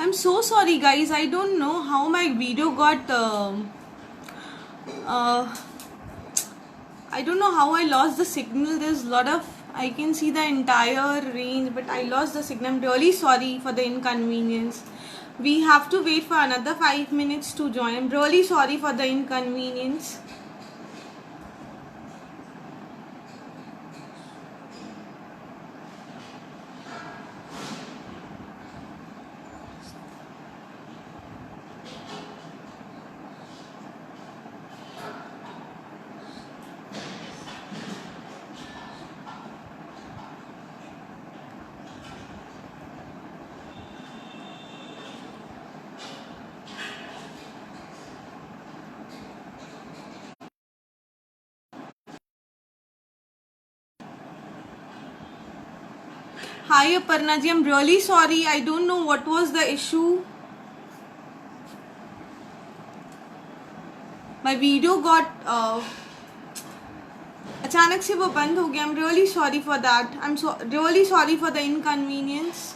I'm so sorry, guys. I don't know how my video got. Uh, I don't know how I lost the signal. There's a lot of. I can see the entire range, but I lost the signal. I'm really sorry for the inconvenience. We have to wait for another 5 minutes to join. I'm really sorry for the inconvenience. Hi Aparna ji, I'm really sorry. I don't know what was the issue. My video got अचानक से वो बंद हो गया. I'm really sorry for that. I'm really sorry for the inconvenience.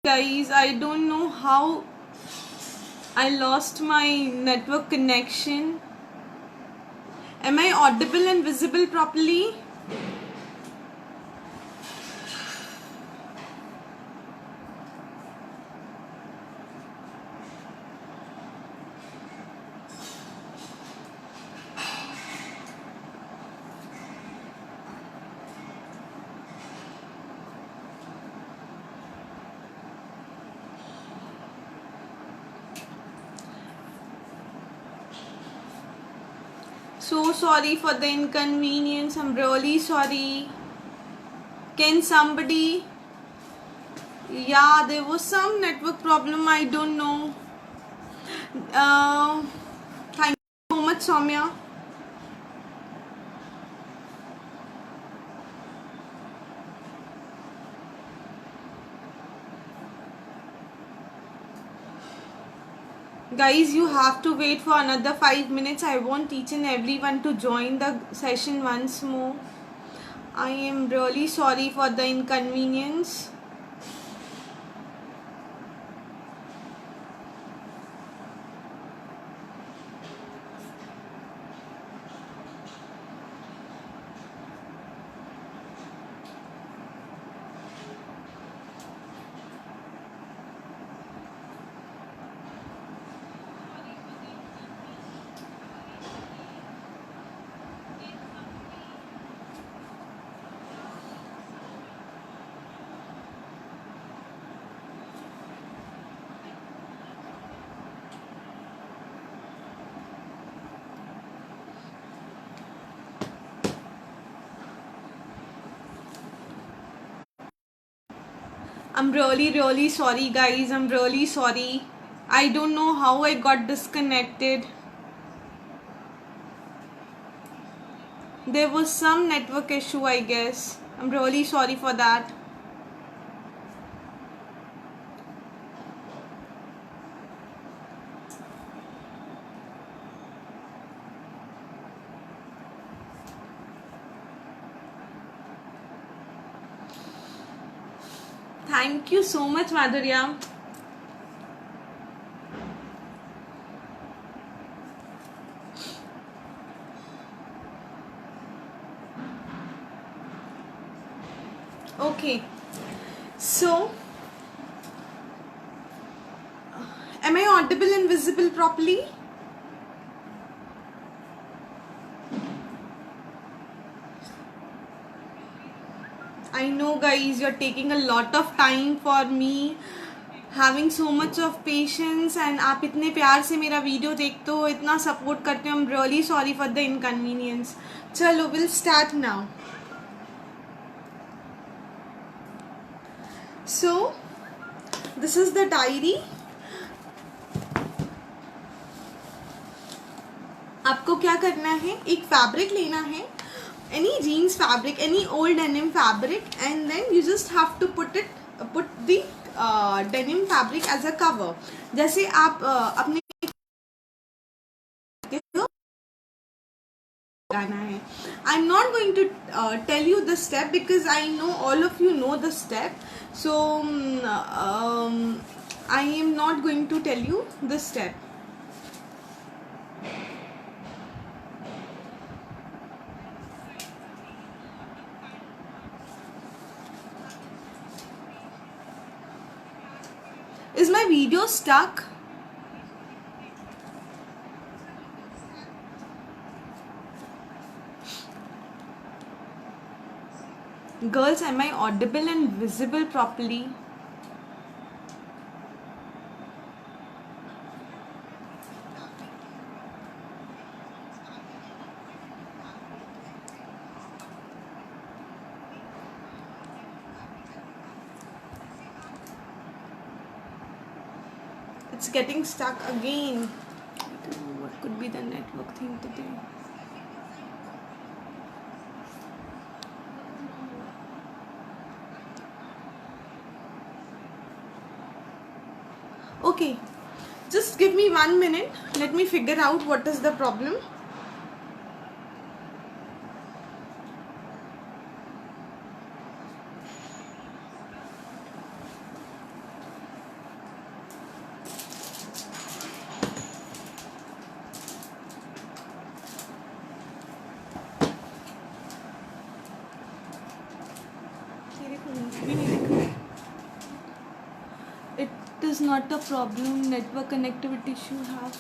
Guys, I don't know how I lost my network connection. Am I audible and visible properly? So sorry for the inconvenience. I'm really sorry. Can somebody? Yeah, there was some network problem. I don't know. Thank you so much, Soumya. Guys, you have to wait for another 5 minutes. I want each and everyone to join the session once more. I am really sorry for the inconvenience. I'm really sorry, guys. I'm really sorry. I don't know how I got disconnected. There was some network issue, I guess. I'm really sorry for that. Thank you so much, Madhurya. Okay, so am I audible and visible properly? I know, guys, you're taking a lot of time for me, having so much of patience, and आप इतने प्यार से मेरा video देखते हो, इतना support करते हो. I'm really sorry for the inconvenience. चलो, we'll start now. So this is the diary. आपको क्या करना है, एक फैब्रिक लेना है, any jeans fabric, any old denim fabric, and then you just have to put the denim fabric as a cover. जैसे आप अपने लगाना है. I'm not going to tell you the step because I know all of you know the step. So I am not going to tell you the step. Is my video stuck? Girls, am I audible and visible properly? It's getting stuck again. I don't know what could be the network thing today. Okay, just give me 1 minute. Let me figure out what is the problem. It is not a problem. Network connectivity issue have.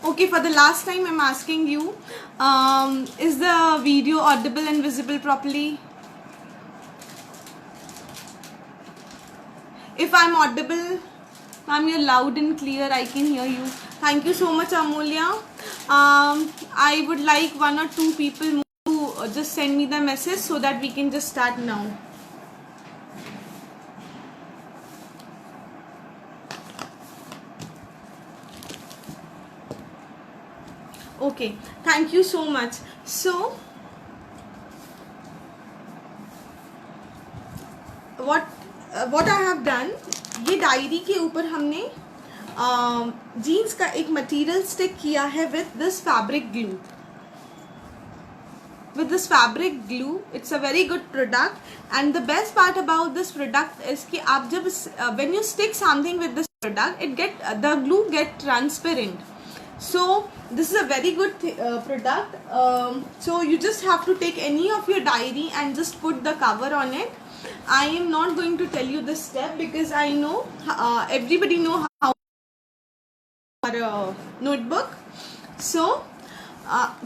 Okay, for the last time I'm asking you, is the video audible and visible properly? If I'm audible, ma'am, you're loud and clear, I can hear you. Thank you so much, Amulya. I would like 1 or 2 people to just send me the message so that we can just start now. Okay, thank you so much. So what I have done, ये diary के ऊपर हमने jeans का एक material stick किया है with this fabric glue. With this fabric glue, it's a very good product, and the best part about this product is कि आप जब when you stick something with this product, the glue get transparent. So this is a very good product. So you just have to take any of your diary and just put the cover on it. I am not going to tell you this step because I know everybody know how notebook. So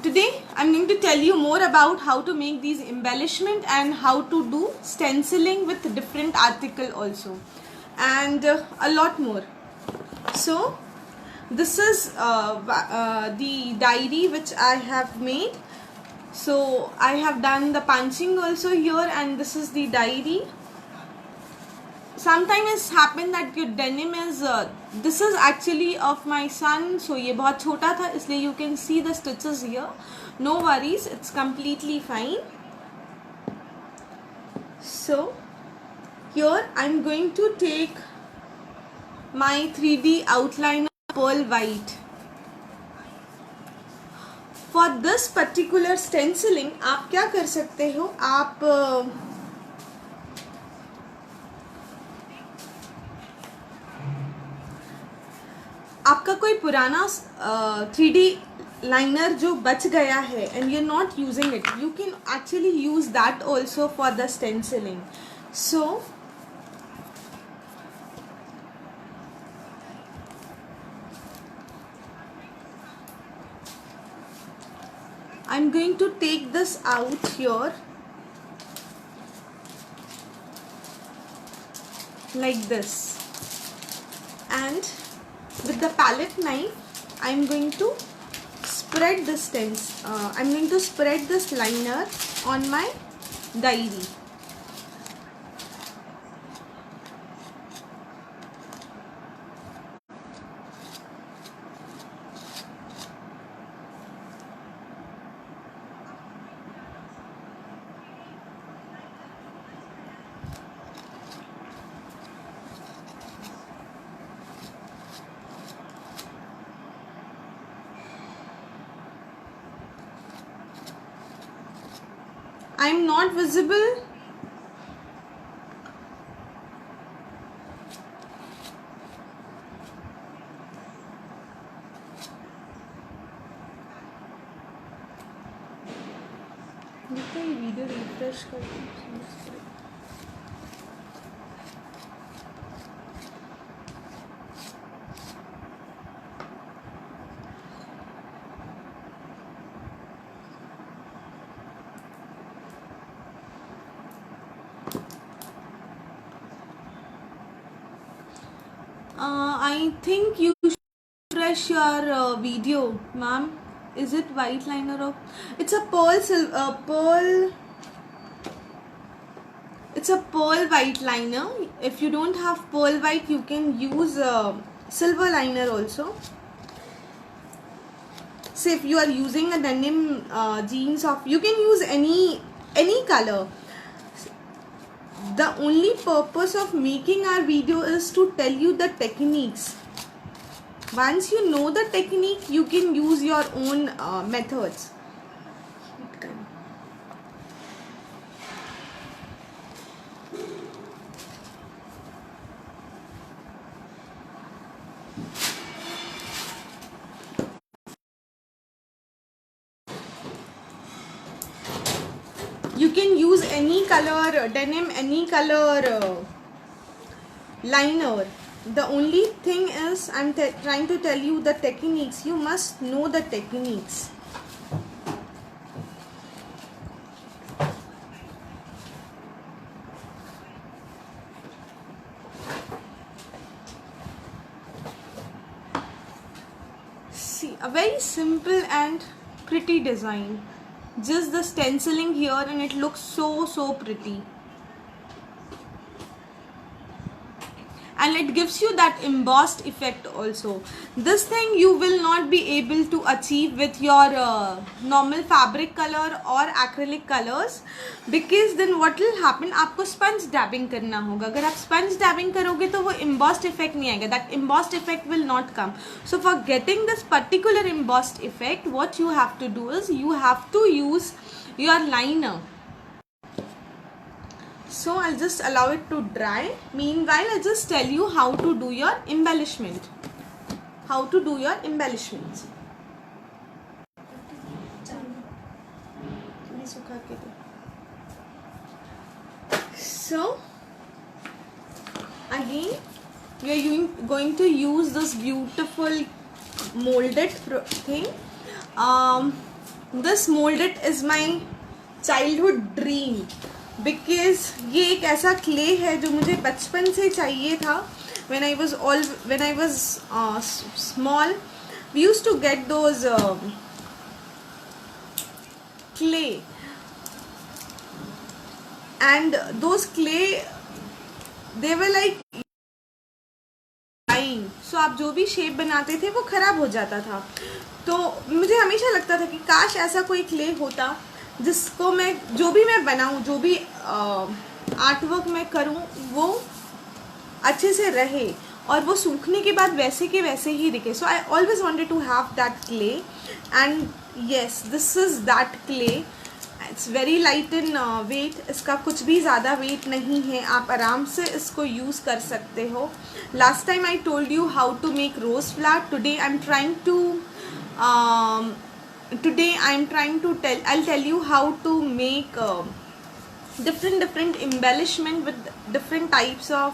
today I'm going to tell you more about how to make these embellishment and how to do stenciling with different article also, and a lot more. So this is the diary which I have made. So I have done the punching also here, and this is the diary. Sometimes it's happened that your denim is this is actually of my son, so ये बहुत छोटा था इसलिए you can see the stitches here. No worries, it's completely fine. So here I'm going to take my 3D outliner pearl white. For this particular stenciling आप क्या कर सकते हो, आप आपका कोई पुराना 3D लाइनर जो बच गया है and you're not using it, you can actually use that also for the stenciling. So I'm going to take this out here like this, and with the palette knife I'm going to spread this liner on my diary. I'm not visible. Video refresh करती हूँ. I think you should refresh your video, ma'am. Is it white liner or it's a pearl? It's a pearl white liner. If you don't have pearl white, you can use silver liner also. Say if you are using a denim jeans, you can use any color. The only purpose of making our video is to tell you the techniques. Once you know the technique, you can use your own methods. You can use any color denim, any color liner. The only thing is I'm trying to tell you the techniques. You must know the techniques. See, a very simple and pretty design. Just the stenciling here and it looks so pretty. And it gives you that embossed effect also. This thing you will not be able to achieve with your normal fabric color or acrylic colors, because then what will happen, आपको sponge dabbing करना होगा. अगर आप sponge dabbing करोगे तो वो embossed effect नहीं आएगा. That embossed effect will not come. So for getting this particular embossed effect, what you have to do is you have to use your liner. So I'll just allow it to dry. Meanwhile, I'll just tell you how to do your embellishment. How to do your embellishments. So again, we are going to use this beautiful molded thing. This molded is my childhood dream. Because ये एक ऐसा clay है जो मुझे बचपन से चाहिए था. when I was small, we used to get those clay, and those clay, they were like dying. So आप जो भी शेप बनाते थे वो खराब हो जाता था. तो मुझे हमेशा लगता था कि काश ऐसा कोई क्ले होता जिसको मैं जो भी मैं बनाऊं, जो भी आर्ट वर्क मैं करूं, वो अच्छे से रहे और वो सूखने के बाद वैसे के वैसे ही दिखे. So I always wanted to have that clay, and yes, this is that clay. It's very light in weight. इसका कुछ भी ज़्यादा वेट नहीं है. आप आराम से इसको यूज़ कर सकते हो. Last time I told you how to make rose flower. Today I am trying to I'll tell you how to make different embellishment with different types of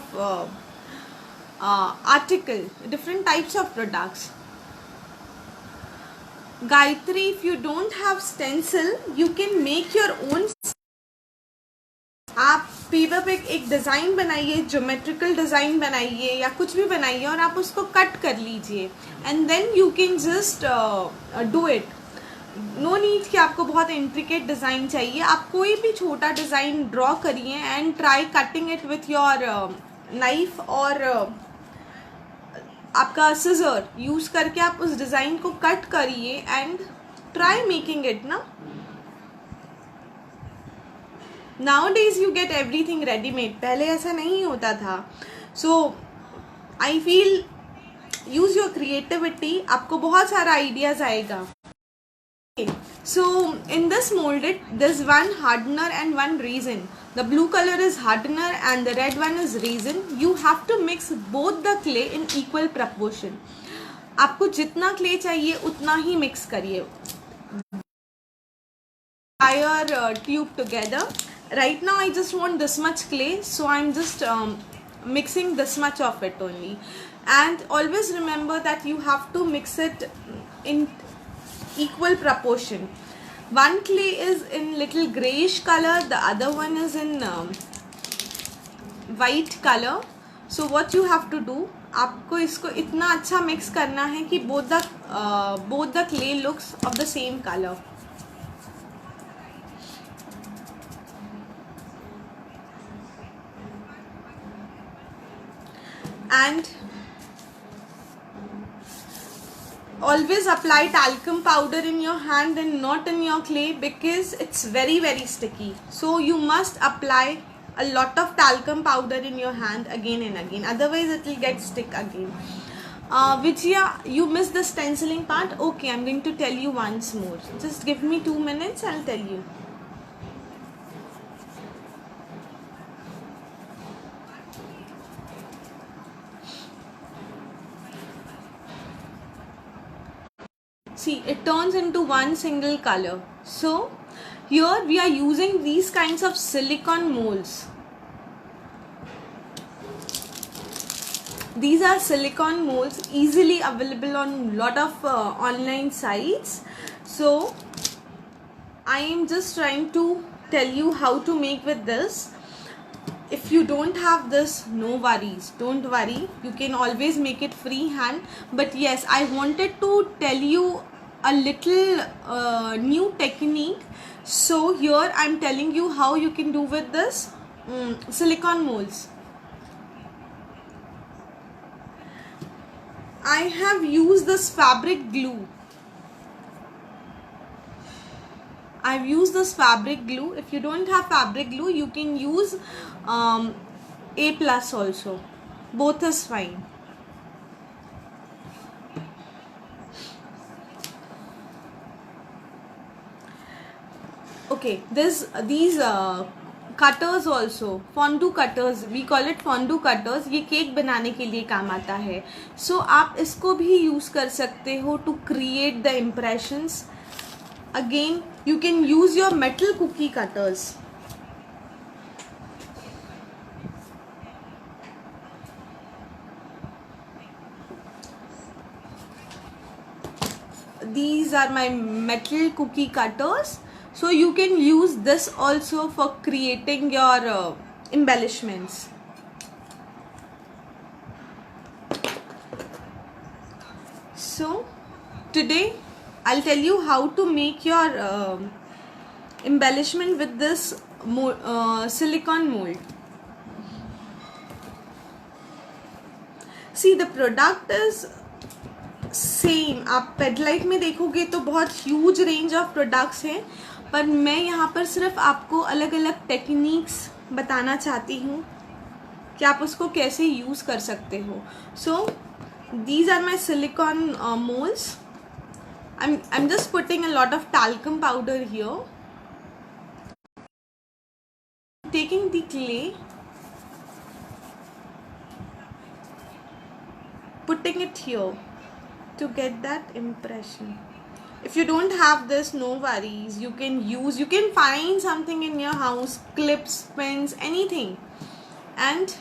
article, different types of products. Gayatri, if you don't have stencil, you can make your own. आप paper पे एक design बनाइए, geometrical design बनाइए या कुछ भी बनाइए और आप उसको कट कर लीजिए and then you can just do it. No need कि आपको बहुत इंट्रिकेट डिज़ाइन चाहिए. आप कोई भी छोटा डिज़ाइन ड्रॉ करिए and try cutting it with your knife और आपका सिजर यूज़ करके आप उस डिज़ाइन को कट करिए एंड ट्राई मेकिंग इट ना. Nowadays you get everything ready made. पहले ऐसा नहीं होता था. So I feel use your creativity. आपको बहुत सारा ideas आएगा. So in this molded, there's one hardener and one resin. The blue color is hardener and the red one is resin. You have to mix both the clay in equal proportion. आपको जितना clay चाहिए उतना ही mix करिए. Entire tube together. Right now I just want this much clay, so I'm just mixing this much of it only. And always remember that you have to mix it in equal proportion. One clay is in little grayish color, the other one is in white color. So what you have to do, आपको इसको इतना अच्छा mix करना है कि both the clay looks of the same color. And always apply talcum powder in your hand and not in your clay because it's very sticky. So you must apply a lot of talcum powder in your hand again and again, otherwise it will get stick again. Vijaya, you missed the stenciling part. Okay, I'm going to tell you once more. Just give me 2 minutes, I'll tell you. See, it turns into one single color. So here we are using these kinds of silicone molds. These are silicone molds easily available on lot of online sites. So I am just trying to tell you how to make with this. If you don't have this, no worries, don't worry, you can always make it freehand. But yes, I wanted to tell you a little new technique. So here I'm telling you how you can do with this silicone molds. I have used this fabric glue. I've used this fabric glue. If you don't have fabric glue, you can use A plus also. Both is fine. Okay, these cutters also, fondue cutters, we call it fondue cutters. ये cake बनाने के लिए काम आता है. So आप इसको भी यूज़ कर सकते हो to create the impressions. Again, you can use your metal cookie cutters. These are my metal cookie cutters. So you can use this also for creating your embellishments. So today I'll tell you how to make your embellishment with this silicone mold. See, the product is same. आप पेडलाइट में देखोगे तो बहुत huge range of products हैं, पर मैं यहाँ पर सिर्फ आपको अलग अलग टेक्निक्स बताना चाहती हूँ कि आप उसको कैसे यूज़ कर सकते हो. So these are my silicone moulds. I'm just putting a lot of talcum powder here. Taking the clay, putting it here to get that impression. If you don't have this, no worries, you can find something in your house, clips, pens, anything, and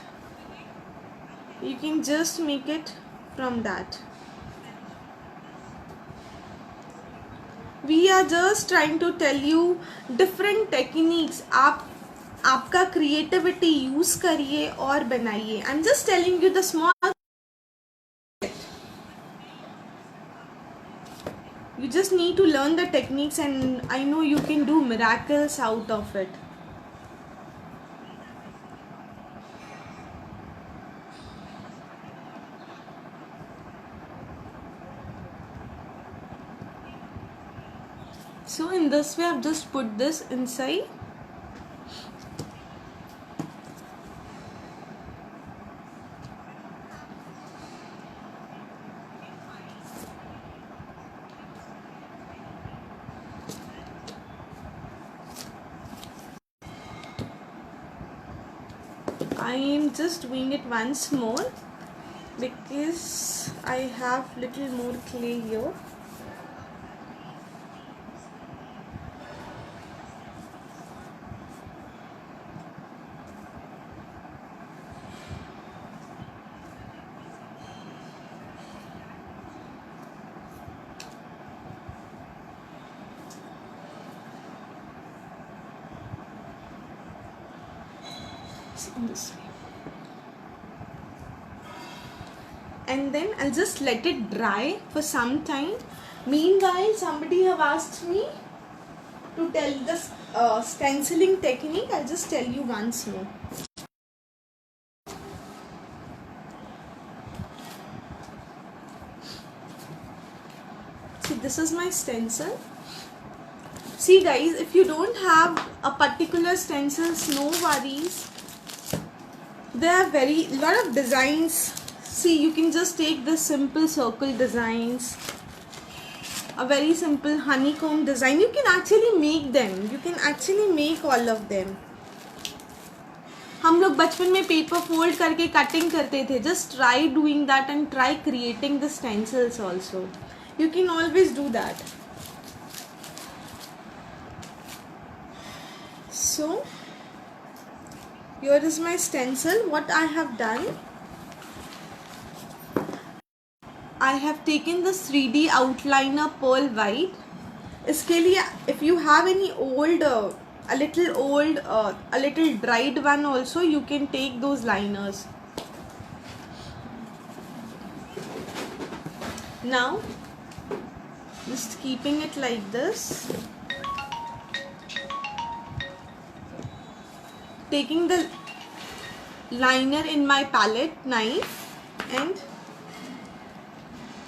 you can just make it from that. we are just trying to tell you different techniques. आप आपका creativity use करिए और बनाइए. I'm just telling you the small. You just need to learn the techniques, and I know you can do miracles out of it. So in this way, I've just put this inside. I am just doing it once more because I have little more clay here. In this way, and then I'll just let it dry for some time. Meanwhile, somebody have asked me to tell this stenciling technique. I'll just tell you once more. See, this is my stencil. See guys, if you don't have a particular stencils, no worries. There are lot of designs. See, you can just take the simple circle designs, a very simple honeycomb design. You can actually make them. You can actually make all of them. हम लोग बचपन में paper fold करके cutting करते थे. Just try doing that and try creating the stencils also. You can always do that. So here is my stencil. What I have done, I have taken the 3D outliner pearl white. इसके लिए if you have any old a little dried one also, you can take those liners. Now just keeping it like this, taking the liner in my palette knife and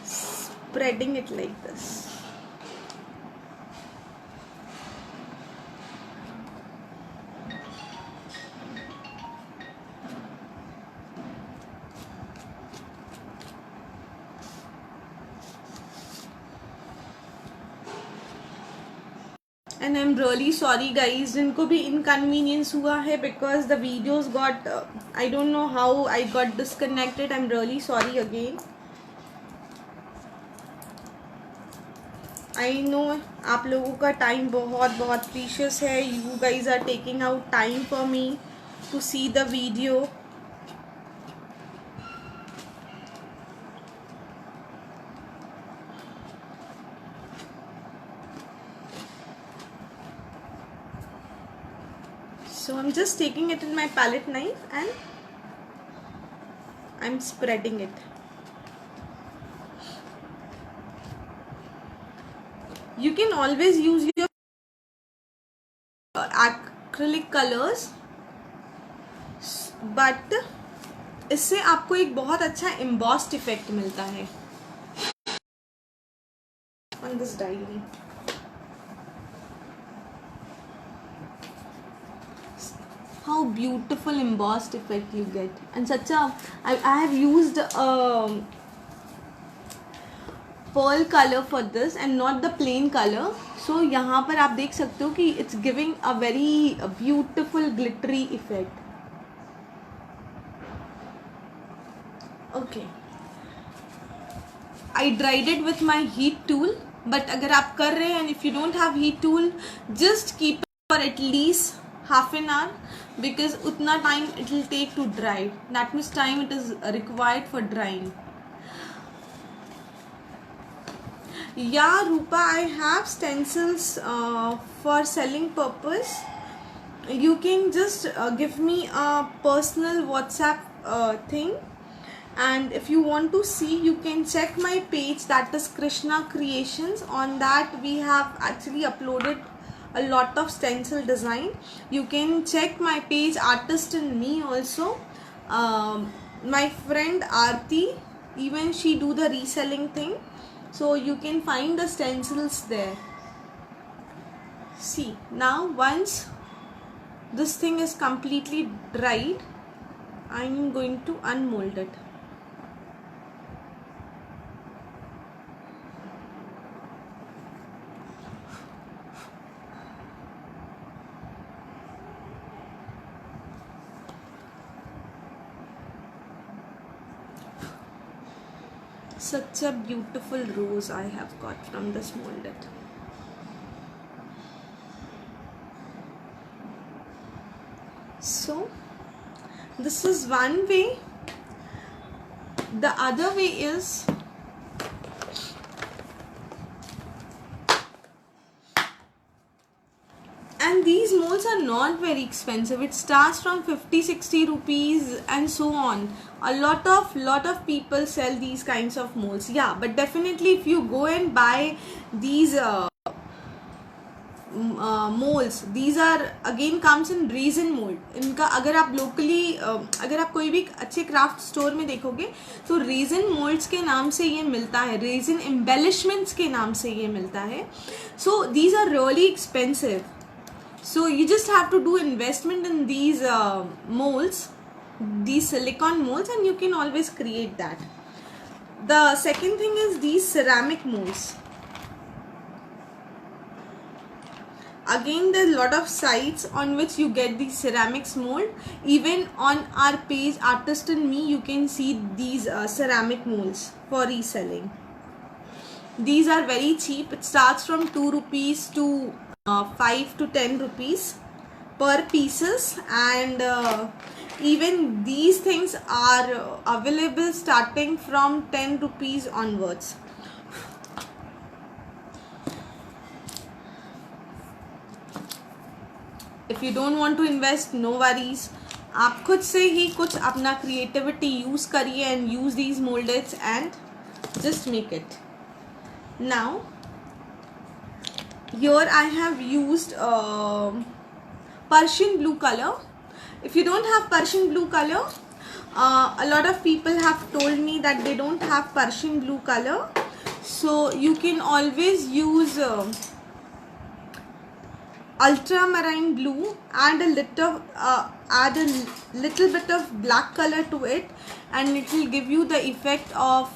spreading it like this. And I'm really sorry guys, जिनको भी inconvenience हुआ है because the videos got I don't know how I got disconnected. I'm really sorry again. I know आप लोगों का time बहुत precious है. You guys are taking out time for me to see the video. So I'm just taking it in my palette knife and I'm spreading it. You can always use your acrylic colors, but इससे आपको एक बहुत अच्छा embossed effect मिलता है on this diary. How beautiful embossed effect you get, and such a I have used pearl color for this and not the plain color. So यहाँ पर आप देख सकते हो कि it's giving a very beautiful glittery effect. Okay, I dried it with my heat tool, but अगर आप कर रहे हैं and if you don't have heat tool, just keep it for at least half an hour because उतना time it will take to dry. That means time it is required for drying. Yeah, Rupa, I have stencils for selling purpose. You can just give me a personal WhatsApp thing, and if you want to see, you can check my page, that is Krishna Creations. On that we have actually uploaded a lot of stencil design. You can check my page Artist in Me also. My friend Aarti, even she do the reselling thing, so you can find the stencils there. See, now once this thing is completely dried, I am going to unmold it. Such a beautiful rose I have got from this molded. So this is one way. The other way is, and these molds are not very expensive. It starts from 50-60 rupees and so on. A lot of people sell these kinds of molds. Yeah, but definitely if you go and buy these molds, these are again comes in resin mold. इनका अगर आप locally अगर आप कोई भी अच्छे craft store में देखोगे तो resin molds के नाम से ये मिलता है, resin embellishments के नाम से ये मिलता है. So these are really expensive. So you just have to do investment in these molds, these silicone molds, and you can always create that. The second thing is these ceramic molds. Again, there's a lot of sites on which you get these ceramics mold. Even on our page Artist in Me, you can see these ceramic molds for reselling. These are very cheap. It starts from 2 rupees to 5 to 10 rupees per pieces, and even these things are available starting from 10 rupees onwards. If you don't want to invest, no worries. आप खुद से ही कुछ अपना creativity use करिए and use these moldeds and just make it. Now here I have used Persian blue color. If you don't have Persian blue color, a lot of people have told me that they don't have Persian blue color, so you can always use ultramarine blue, add a little bit of black color to it, and it will give you the effect of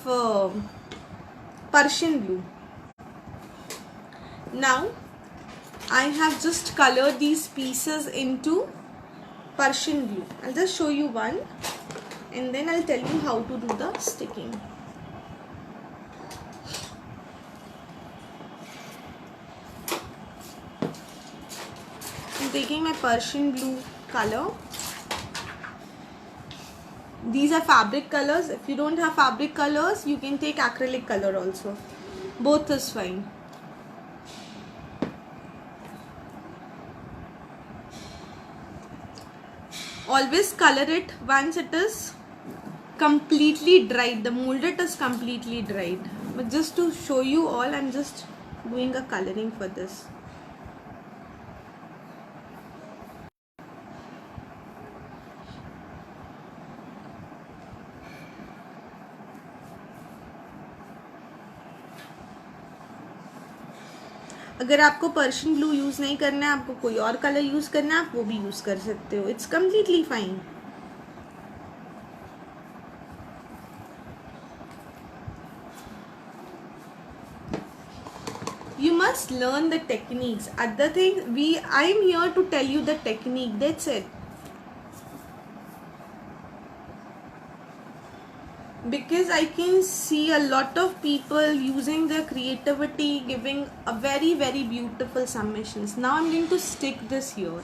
Persian blue. Now I have just colored these pieces into Persian blue. I'll just show you one and then I'll tell you how to do the sticking. I'm taking my Persian blue color. These are fabric colors. If you don't have fabric colors, you can take acrylic color also. Both is fine. Always color it once it is completely dried. The molded is completely dried. But just to show you all, I'm just doing a coloring for this. अगर आपको Persian blue use नहीं करना है, आपको कोई और colour use करना है, आप वो भी यूज़ कर सकते हो. It's completely fine. You must learn the techniques. Other thing, I am here to tell you the technique. That's it. Because I can see a lot of people using their creativity, giving a very, very beautiful submissions. Now I'm going to stick this here.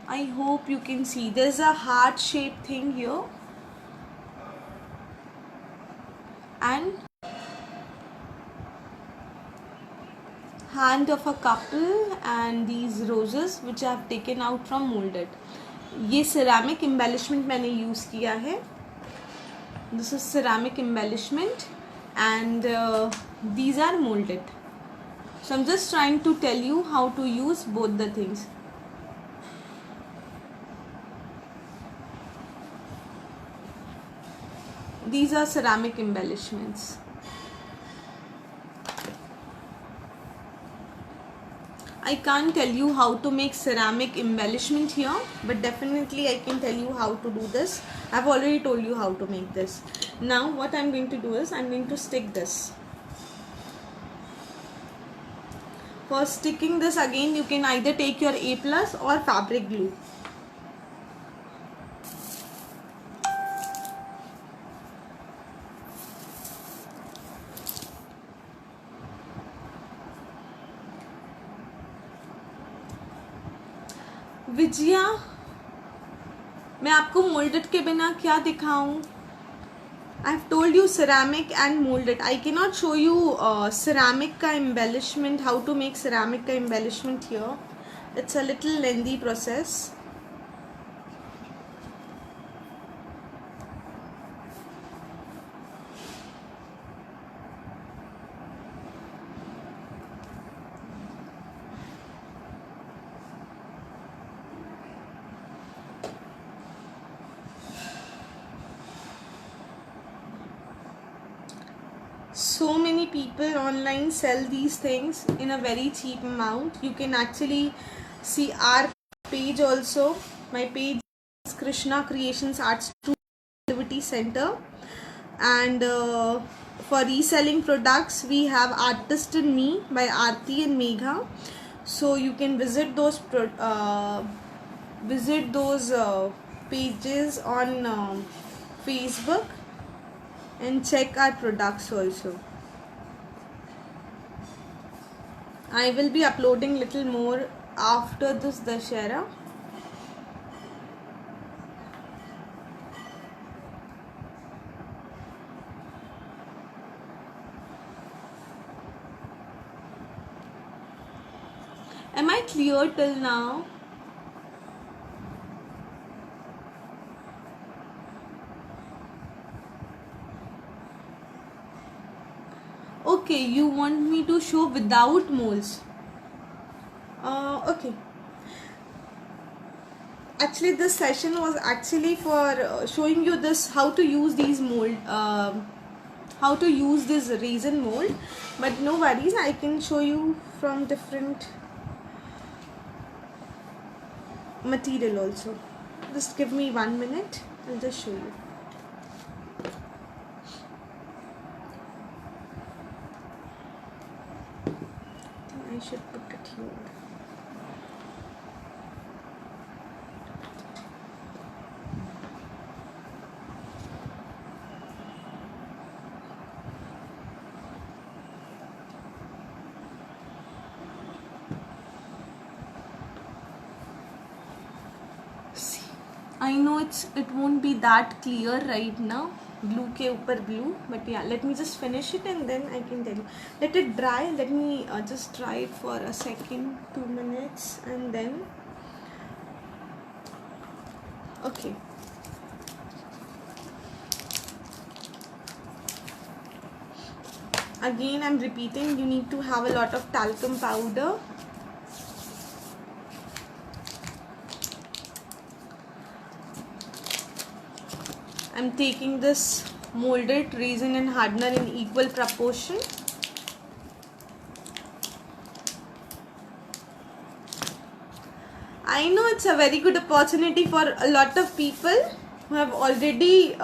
I hope you can see. There's a heart shaped thing here. And hand of a couple and these roses which I have taken out from molded. ये ceramic embellishment मैंने use किया है. This is ceramic embellishment and these are molded. So I'm just trying to tell you how to use both the things. These are ceramic embellishments. I can't tell you how to make ceramic embellishment here, but definitely I can tell you how to do this. I've already told you how to make this. Now what I'm going to do is I'm going to stick this. For sticking this, again you can either take your A+ or fabric glue. Vijaya, मैं आपको moulded के बिना क्या दिखाऊं? I have told you ceramic and molded. I cannot show you ceramic का embellishment, how to make ceramic का embellishment here. It's a little lengthy process. So many people online sell these things in a very cheap amount. You can actually see our page also. My page is Krishna Creations Arts Creativity Center, and for reselling products we have Artist in Me by Aarti and Megha. So you can visit those pages on Facebook and check our products also. I will be uploading little more after this Dussehra. Am I clear till now? Okay, you want me to show without molds. Okay. Actually, this session was actually for showing you this, how to use these mold, how to use this resin mold. But no worries, I can show you from different material also. Just give me 1 minute, I'll just show you. I should put it here. See, I know it won't be that clear right now. Glue के ऊपर glue, but yeah, let me just finish it and then I can tell you. Let it dry. Let me just try it for a second, 2 minutes, and then okay. Again, I'm repeating, you need to have a lot of talcum powder. I'm taking this molded resin and hardener in equal proportion. I know it's a very good opportunity for a lot of people who have already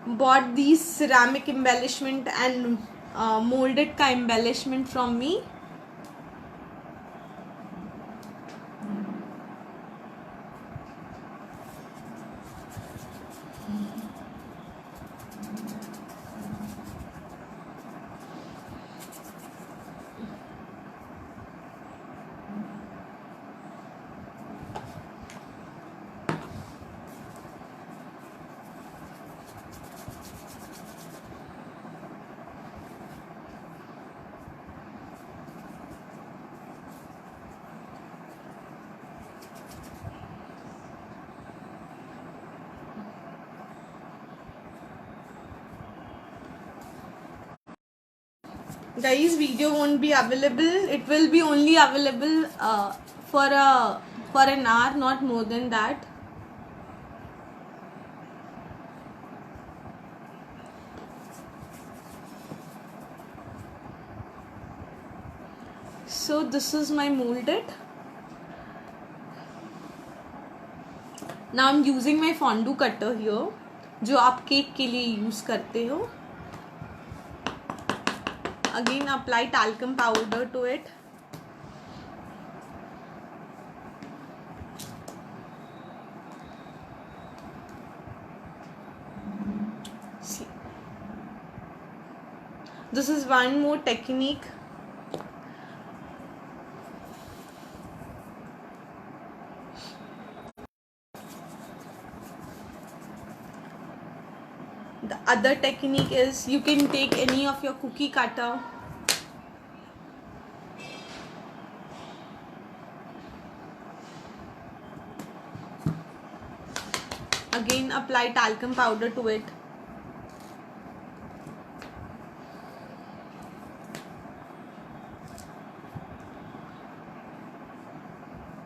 bought these ceramic embellishment and molded ka embellishment from me. Guys, video won't be available. It will be only available for an hour, not more than that. So this is my molded. Now I'm using my fondue cutter here, जो आप cake के लिए use करते हो. Again, apply talcum powder to it. See, this is one more technique. The other technique is you can take any of your cookie cutter. Again, apply talcum powder to it.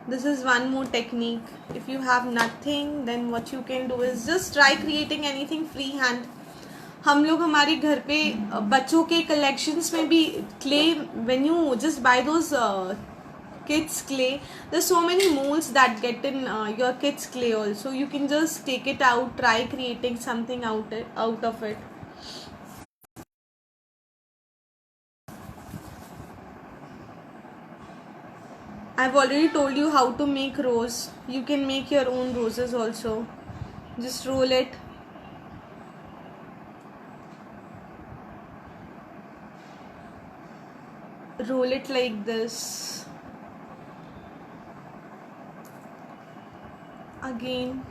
This is one more technique. If you have nothing, then what you can do is just try creating anything freehand. हम लोग हमारे घर पे बच्चों के collections में भी clay, when you just buy those kids clay, there's so many molds that get in your kids clay also. You can just take it out, try creating something out of it. I've already told you how to make rose. You can make your own roses also. Just roll it. Roll it like this. Again.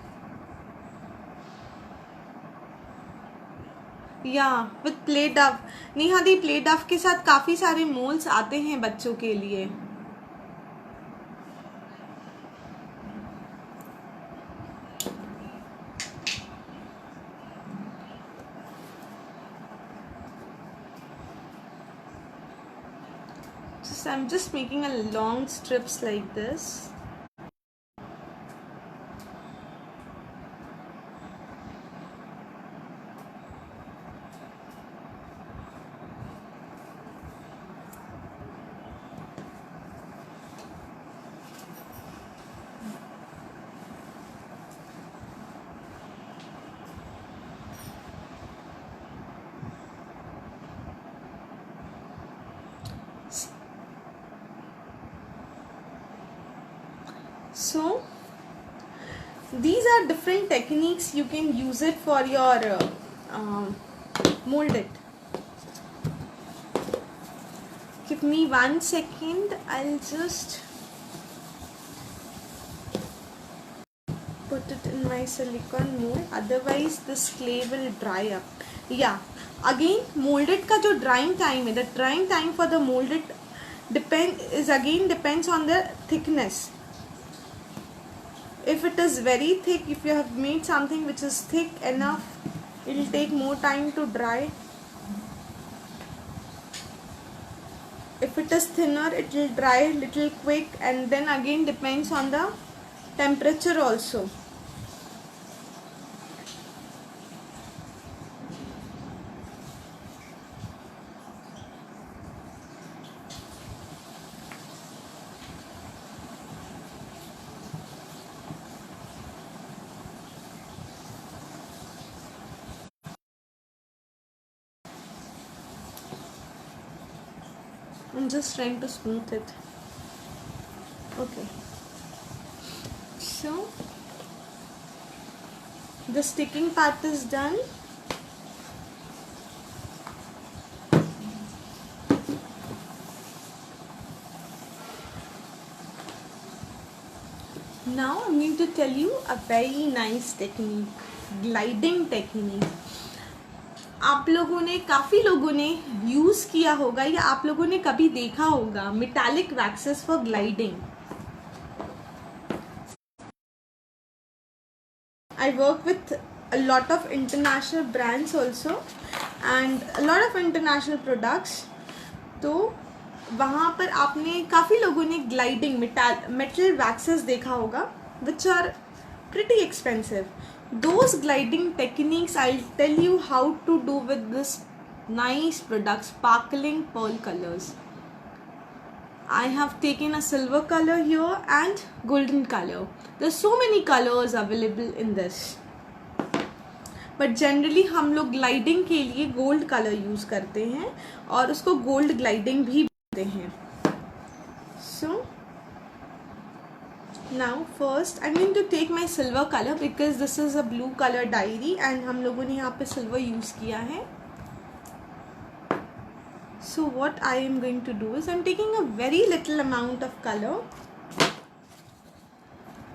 Yeah, with play duff. Neha the, play duff के साथ काफ़ी सारे moulds आते हैं बच्चों के लिए. I'm just making a long strips like this. So these are different techniques. You can use it for your mold it. Give me 1 second. I'll just put it in my silicone mold. Otherwise this clay will dry up. Yeah. Again, molded का जो drying time है, the drying time for the molded depends on the thickness. If it is very thick, if you have made something which is thick enough, it will take more time to dry. If it is thinner, it will dry little quick, and then again depends on the temperature also. I'm just trying to smooth it. Okay. So the sticking part is done. Now I'm going to tell you a very nice technique, gliding technique. आप लोगों ने, काफ़ी लोगों ने use किया होगा या आप लोगों ने कभी देखा होगा metallic waxes for gliding. I work with a lot of international brands also and a lot of international products. तो वहाँ पर आपने काफ़ी लोगों ने ग्लाइडिंग मेटल वैक्सेस देखा होगा, which are pretty expensive. Those gliding techniques I'll tell you how to do with this nice product, sparkling pearl colors. I have taken a silver color here and golden color. There's so many colors available in this. But generally हम लोग gliding के लिए gold colour use करते हैं और उसको gold gliding भी बोलते हैं. सो now first I'm going to take my silver color because this is a blue color diary and हम लोगों ने यहाँ पे silver use किया है. So what I am going to do is I'm taking a very little amount of color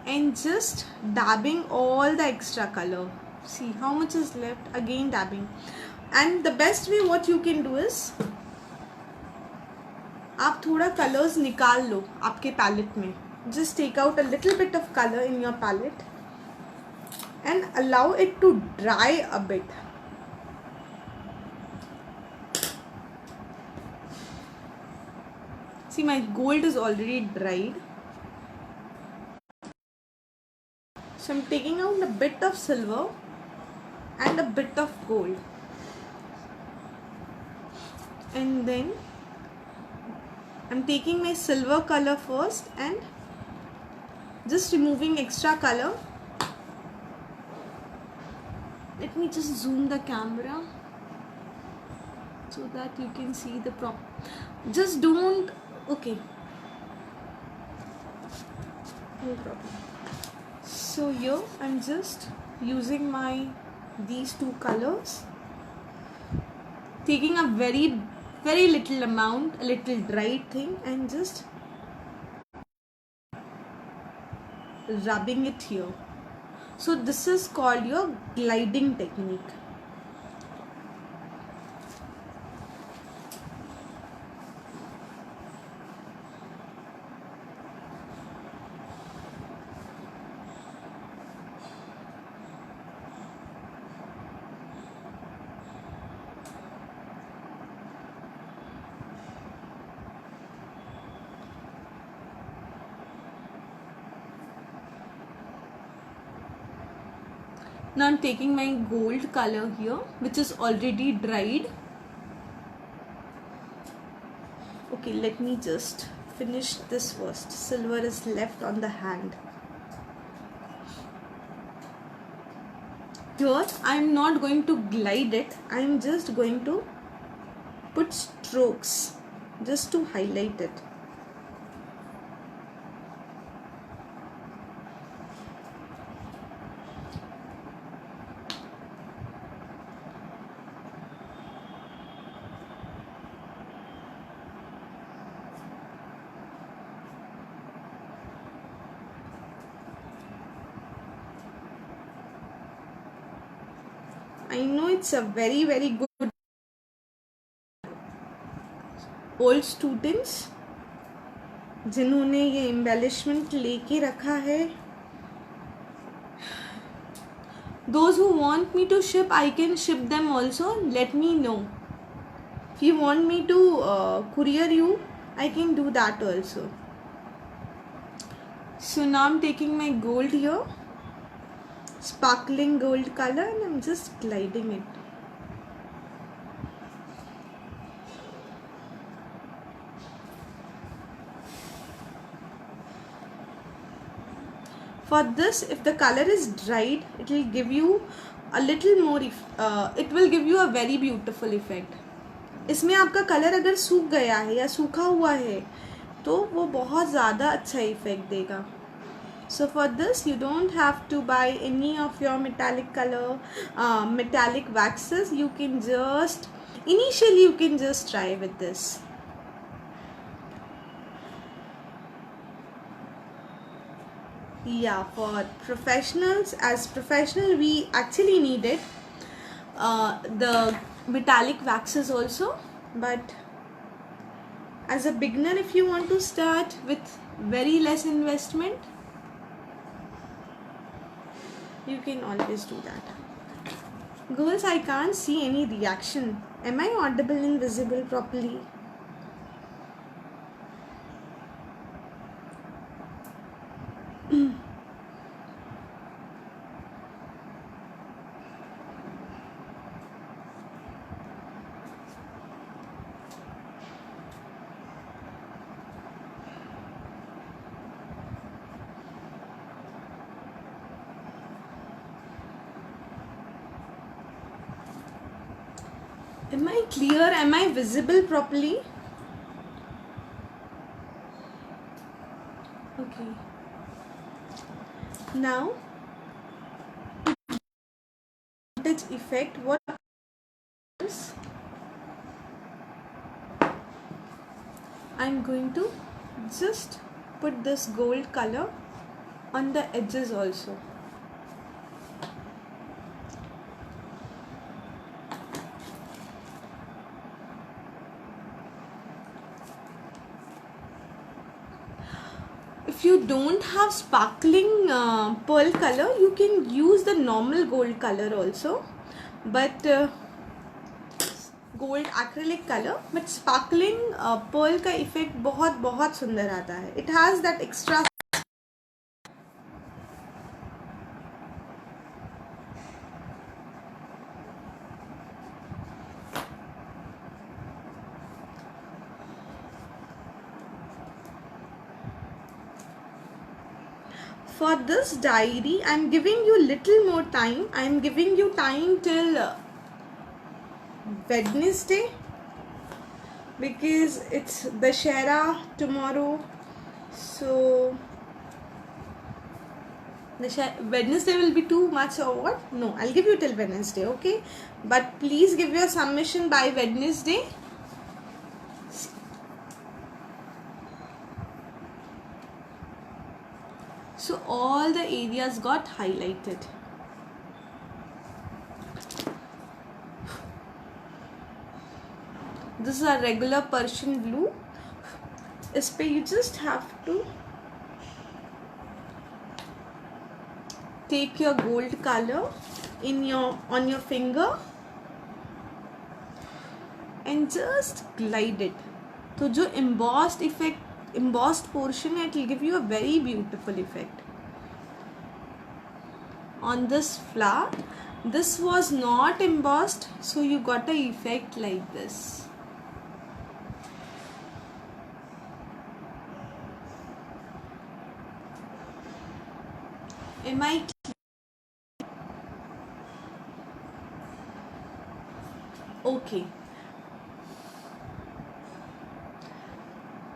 and just dabbing all the extra color. See how much is left, again dabbing. And the best way what you can do is आप थोड़ा colors निकाल लो आपके palette में. Just take out a little bit of color in your palette and allow it to dry a bit. See, my gold is already dried. So I'm taking out a bit of silver and a bit of gold. And then I'm taking my silver color first and just removing extra color. Let me just zoom the camera so that you can see the just don't, okay, no problem. So here I'm just using these two colors, taking a very little amount, a little dried thing, and just rubbing it here. So this is called your gliding technique. Now I'm taking my gold color here, which is already dried. Okay, let me just finish this first. Silver is left on the hand. Here I'm not going to glide it, I'm just going to put strokes just to highlight it. I know it's a very good old students जिन्होंने ये embellishment लेके रखा है. Those who want me to ship, I can ship them also. Let me know. If you want me to courier you, I can do that also. So now I'm taking my gold here, sparkling gold color, and I'm just gliding it. For this, if the color is dried, it will give you a little more, it will give you a very beautiful effect. इसमें आपका colour अगर सूख गया है या सूखा हुआ है तो वो बहुत ज़्यादा अच्छा इफेक्ट देगा. So for this you don't have to buy any of your metallic color, metallic waxes. You can just, initially you can just try with this. Yeah, for professionals, as professional we actually need it, the metallic waxes also, but as a beginner, if you want to start with very less investment, you can always do that. Girls, I can't see any reaction. Am I audible and visible properly? Am I clear? Am I visible properly? Okay. Now, voltage effect. What is? I'm going to just put this gold color on the edges also. If you don't have sparkling pearl color, you can use the normal gold color also, but gold acrylic color, but sparkling pearl का effect बहुत बहुत सुंदर आता है. It has that extra. For this diary, I am giving you little more time. I am giving you time till Wednesday, because it's Dussehra tomorrow. So Wednesday will be too much or what? No, I'll give you till Wednesday, okay? But please give your submission by Wednesday. So all the areas got highlighted. This is a regular Persian blue. इस पे you just have to take your gold color on your finger and just glide it. तो जो embossed portion, it will give you a very beautiful effect on this flower. This was not embossed, so you got an effect like this. Am I clear? Okay.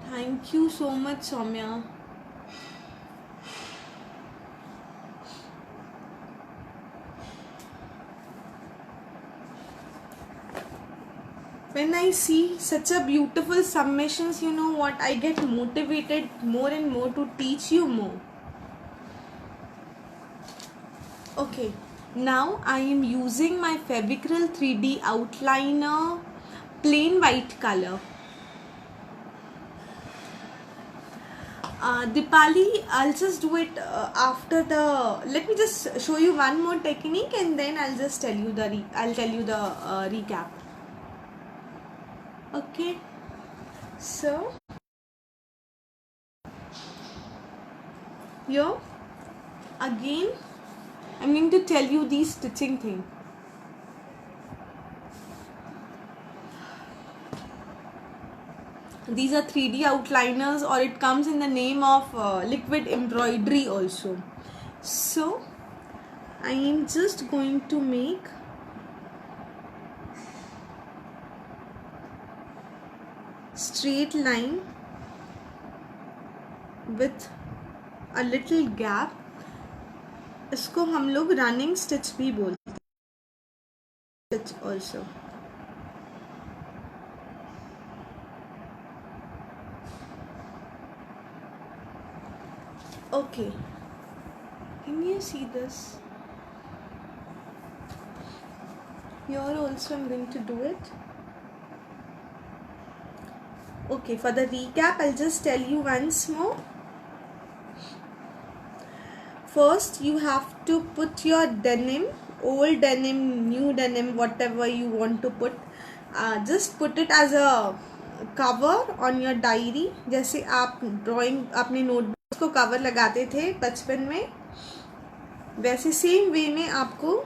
Thank you so much, Soumya. When I see such a beautiful submissions, you know what, I get motivated more and more to teach you more. Okay, now I am using my Fevicryl 3D outliner, plain white color. Dipali, I'll just do it after the. Let me just show you one more technique, and then I'll just tell you the recap. Okay, so here again I'm going to tell you the stitching thing. These are 3D outliners, or it comes in the name of liquid embroidery also. So I am just going to make straight line with a little gap. इसको हम लोग running stitch भी बोलते हैं. Stitch also. Okay, can you see this? Here also I'm going to do it. Okay, for the recap, I'll just tell you once more. First, you have to put your denim, old denim, new denim, whatever you want to put. Just put it as a cover on your diary. जैसे आप drawing अपने notebook को cover लगाते थे बचपन में, वैसे same way में आपको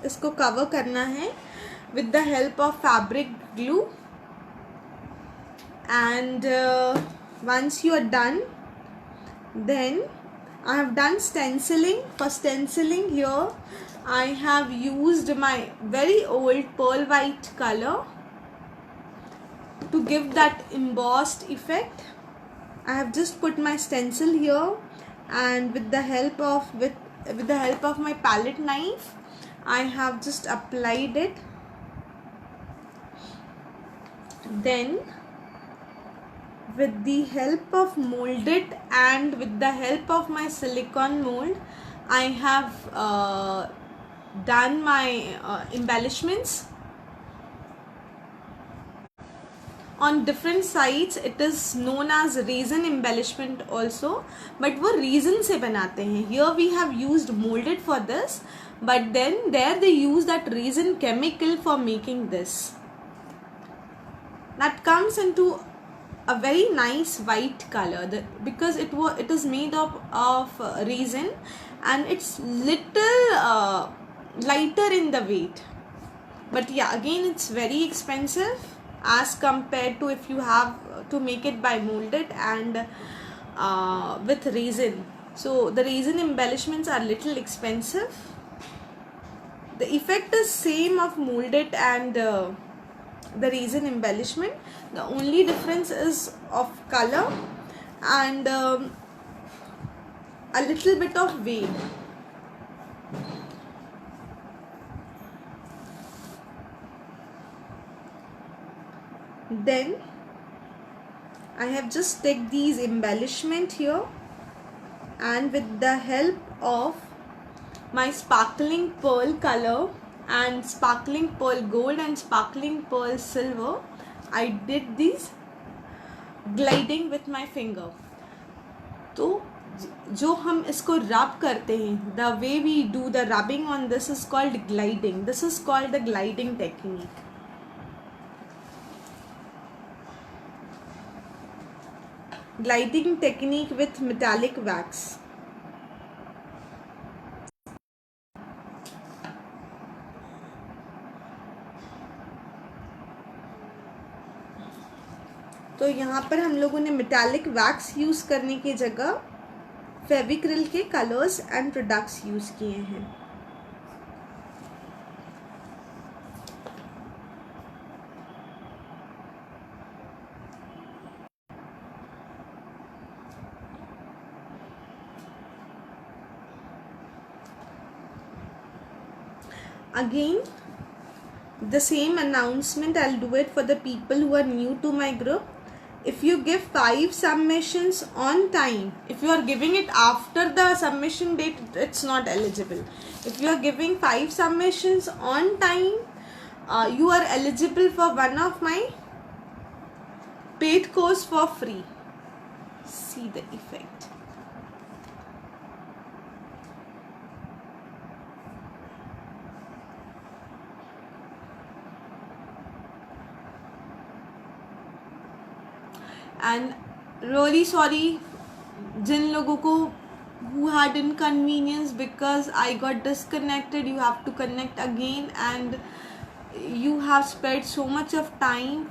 इसको कवर करना है with the help of fabric glue. And once you are done, then I have done stenciling. For stenciling here, I have used my very old pearl white color to give that embossed effect. I have just put my stencil here, and with the help of my palette knife, I have just applied it. Then with the help of mold it, and with the help of my silicone mold, I have done my embellishments. On different sites it is known as resin embellishment also, but वो resin से बनाते हैं. Here we have used molded for this, but then there they use that resin chemical for making this. That comes into a very nice white color, because it is made of resin, and it's little lighter in the weight. But yeah, again it's very expensive as compared to if you have to make it by molded and with resin. So the resin embellishments are little expensive. The effect is same of molded and the resin embellishment. The only difference is of color and a little bit of weight. Then I have just take these embellishment here, and with the help of my sparkling pearl color and sparkling pearl gold and sparkling pearl silver, I did these gliding with my finger. तो जो हम इसको rub करते हैं, the way we do the rubbing on this is called gliding. This is called the gliding technique. Gliding technique with metallic wax. तो यहाँ पर हम लोगों ने मेटालिक वैक्स यूज़ करने की जगह फेविक्रिल के कलर्स एंड प्रोडक्ट्स यूज़ किए हैं. Again, the same announcement, I'll do it for the people who are new to my group. If you give 5 submissions on time, if you are giving it after the submission date, it's not eligible. If you are giving 5 submissions on time, you are eligible for one of my paid course for free. See the effect. And really sorry जिन लोगों को who had inconvenience because I got disconnected. You have to connect again, and you have spent so much of time,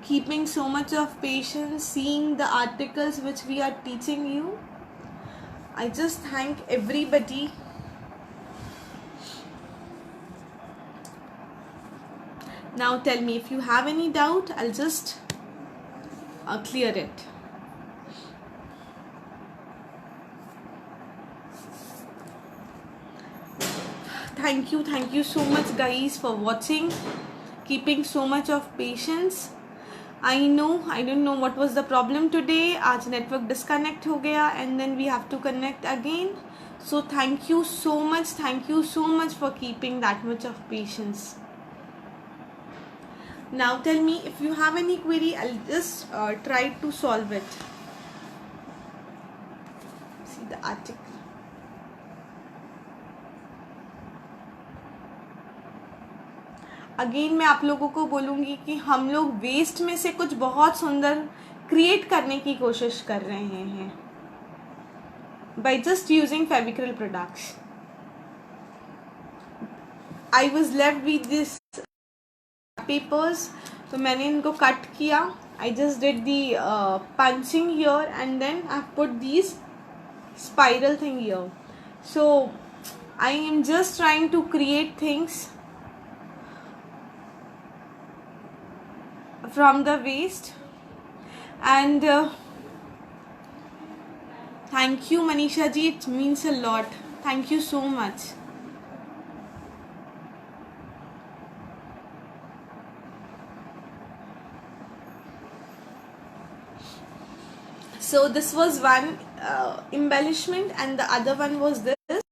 keeping so much of patience, seeing the articles which we are teaching you. I just thank everybody. Now tell me if you have any doubt. I'll just clear it. Thank you so much guys for watching, keeping so much of patience. I don't know what was the problem today. आज network disconnect हो गया and then we have to connect again. So thank you so much for keeping that much of patience. Now tell me if you have any query. I'll just try to solve it. See the article. Again मैं आप लोगों को बोलूँगी कि हम लोग waste में से कुछ बहुत सुंदर क्रिएट करने की कोशिश कर रहे हैं by just using Fevicryl products. I was left with this papers, तो मैंने इनको कट किया. I just did the punching here and then I put these spiral thing here. So I am just trying to create things from the waste. And thank you, Manisha ji, it means a lot. Thank you so much. So this was one embellishment and the other one was this.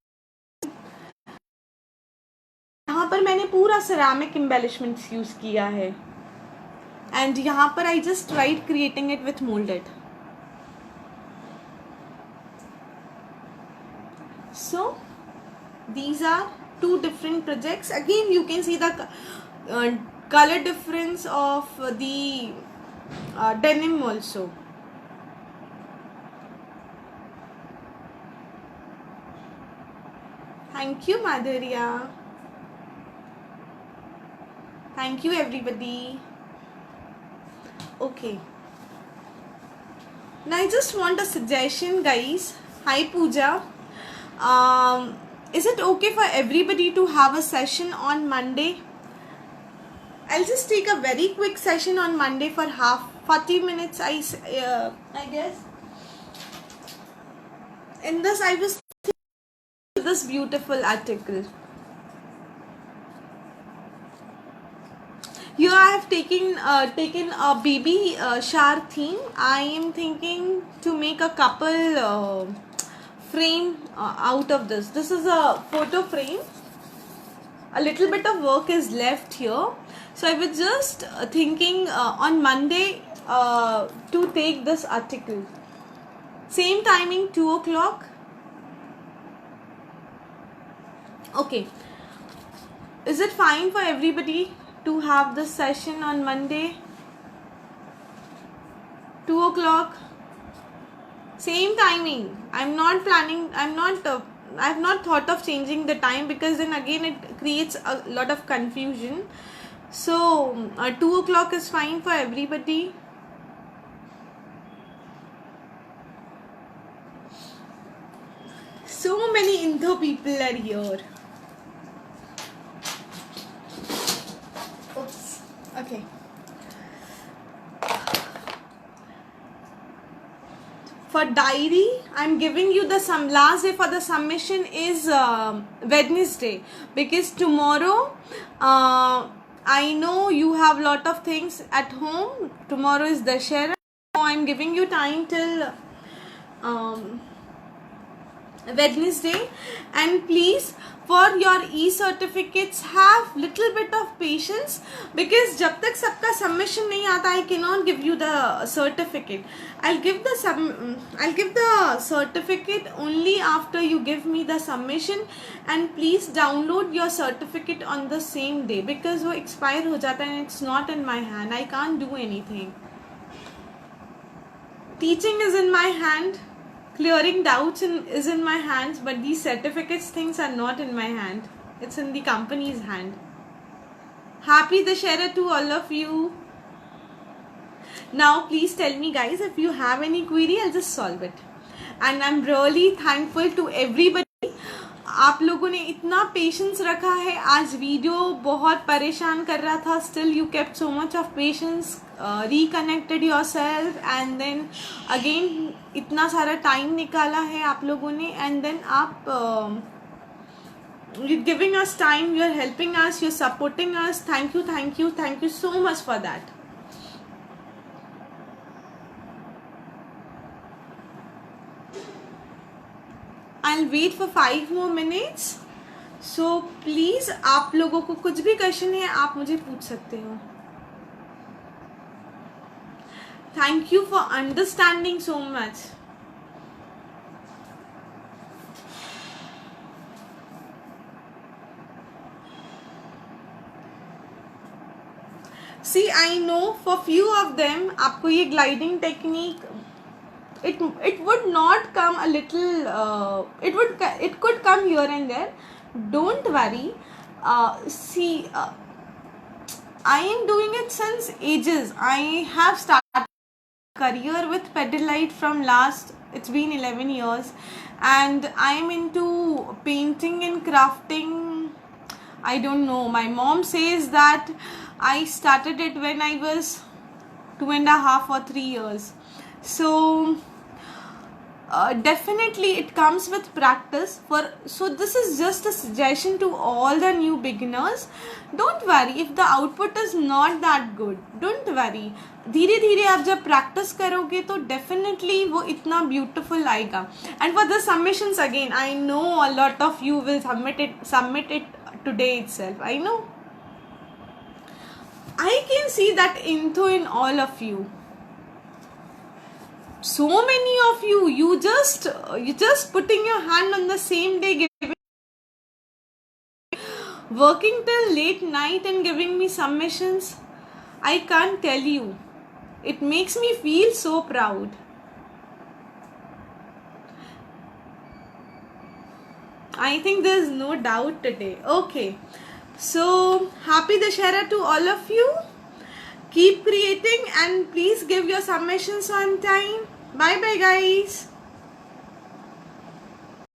यहाँ पर मैंने पूरा ceramic embellishments use किया है, and यहाँ पर I just tried creating it with molded. So these are two different projects. Again, you can see the color difference of the denim also. Thank you, Madhurya. Thank you, everybody. Okay. Now I just want a suggestion, guys. Hi, Pooja. Is it okay for everybody to have a session on Monday? I'll just take a very quick session on Monday for 40 minutes. I guess. In this, I was thinking this beautiful article. Here I have taken a baby shower theme. I am thinking to make a couple frame out of this. This is a photo frame. A little bit of work is left here. So I was just thinking on Monday to take this article. Same timing, 2 o'clock. Okay. Is it fine for everybody to have this session on Monday? 2 o'clock. Same timing. I've not thought of changing the time, because then again it creates a lot of confusion. So 2 o'clock is fine for everybody. So many Indo people are here. Oops. Okay. For diary, I'm giving you the last day for the submission is Wednesday, because tomorrow I know you have lot of things at home. Tomorrow is Dussehra, so I'm giving you time till Wednesday. And please, for your e-certificates, have little bit of patience, because जब तक सबका submission नहीं आता, I cannot give you the certificate. I'll give the certificate only after you give me the submission. And please download your certificate on the same day, because वो expire हो जाता है and it's not in my hand. I can't do anything. Teaching is in my hand. Clearing doubts is in my hands, but these certificates things are not in my hand. It's in the company's hand. Happy Dussehra to all of you. Now please tell me, guys, if you have any query, I'll just solve it. And I'm really thankful to everybody. आप लोगों ने इतना patience रखा है. आज video बहुत परेशान कर रहा था. Still you kept so much of patience, reconnected yourself, and then again इतना सारा टाइम निकाला है आप लोगों ने. And then आप you're giving us time, you're helping us, you're supporting us. Thank you so much for that. I'll wait for 5 more minutes. So please, आप लोगों को कुछ भी क्वेश्चन है आप मुझे पूछ सकते हो. Thank you for understanding so much. See, I know for few of them आपको ये gliding technique it would not come a little it could come here and there. Don't worry. See, I am doing it since ages. I have started career with Pedalite from last, it's been 11 years, and I'm into painting and crafting. I don't know, my mom says that I started it when I was 2.5 or 3 years. So definitely it comes with practice. So this is just a suggestion to all the new beginners. Don't worry if the output is not that good. Don't worry, धीरे धीरे आप जब practice करोगे तो definitely वो इतना beautiful आएगा. And for the submissions again, I know a lot of you will submit it today itself. I know, I can see that into in all of you. So many of you just putting your hand on the same day, working till late night and giving me submissions. I can't tell you, it makes me feel so proud. I think there's no doubt today. Okay, so happy Dussehra to all of you. Keep creating and please give your submissions on time. Bye bye guys.